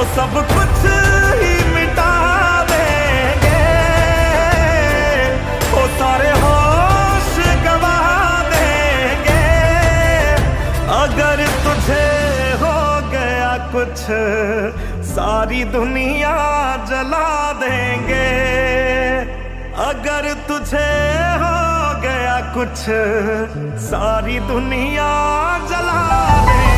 वो सब कुछ ही मिटा देंगे, वो सारे होश गवा देंगे। अगर तुझे हो गया कुछ सारी दुनिया जला देंगे। अगर तुझे हो गया कुछ सारी दुनिया जला देंगे।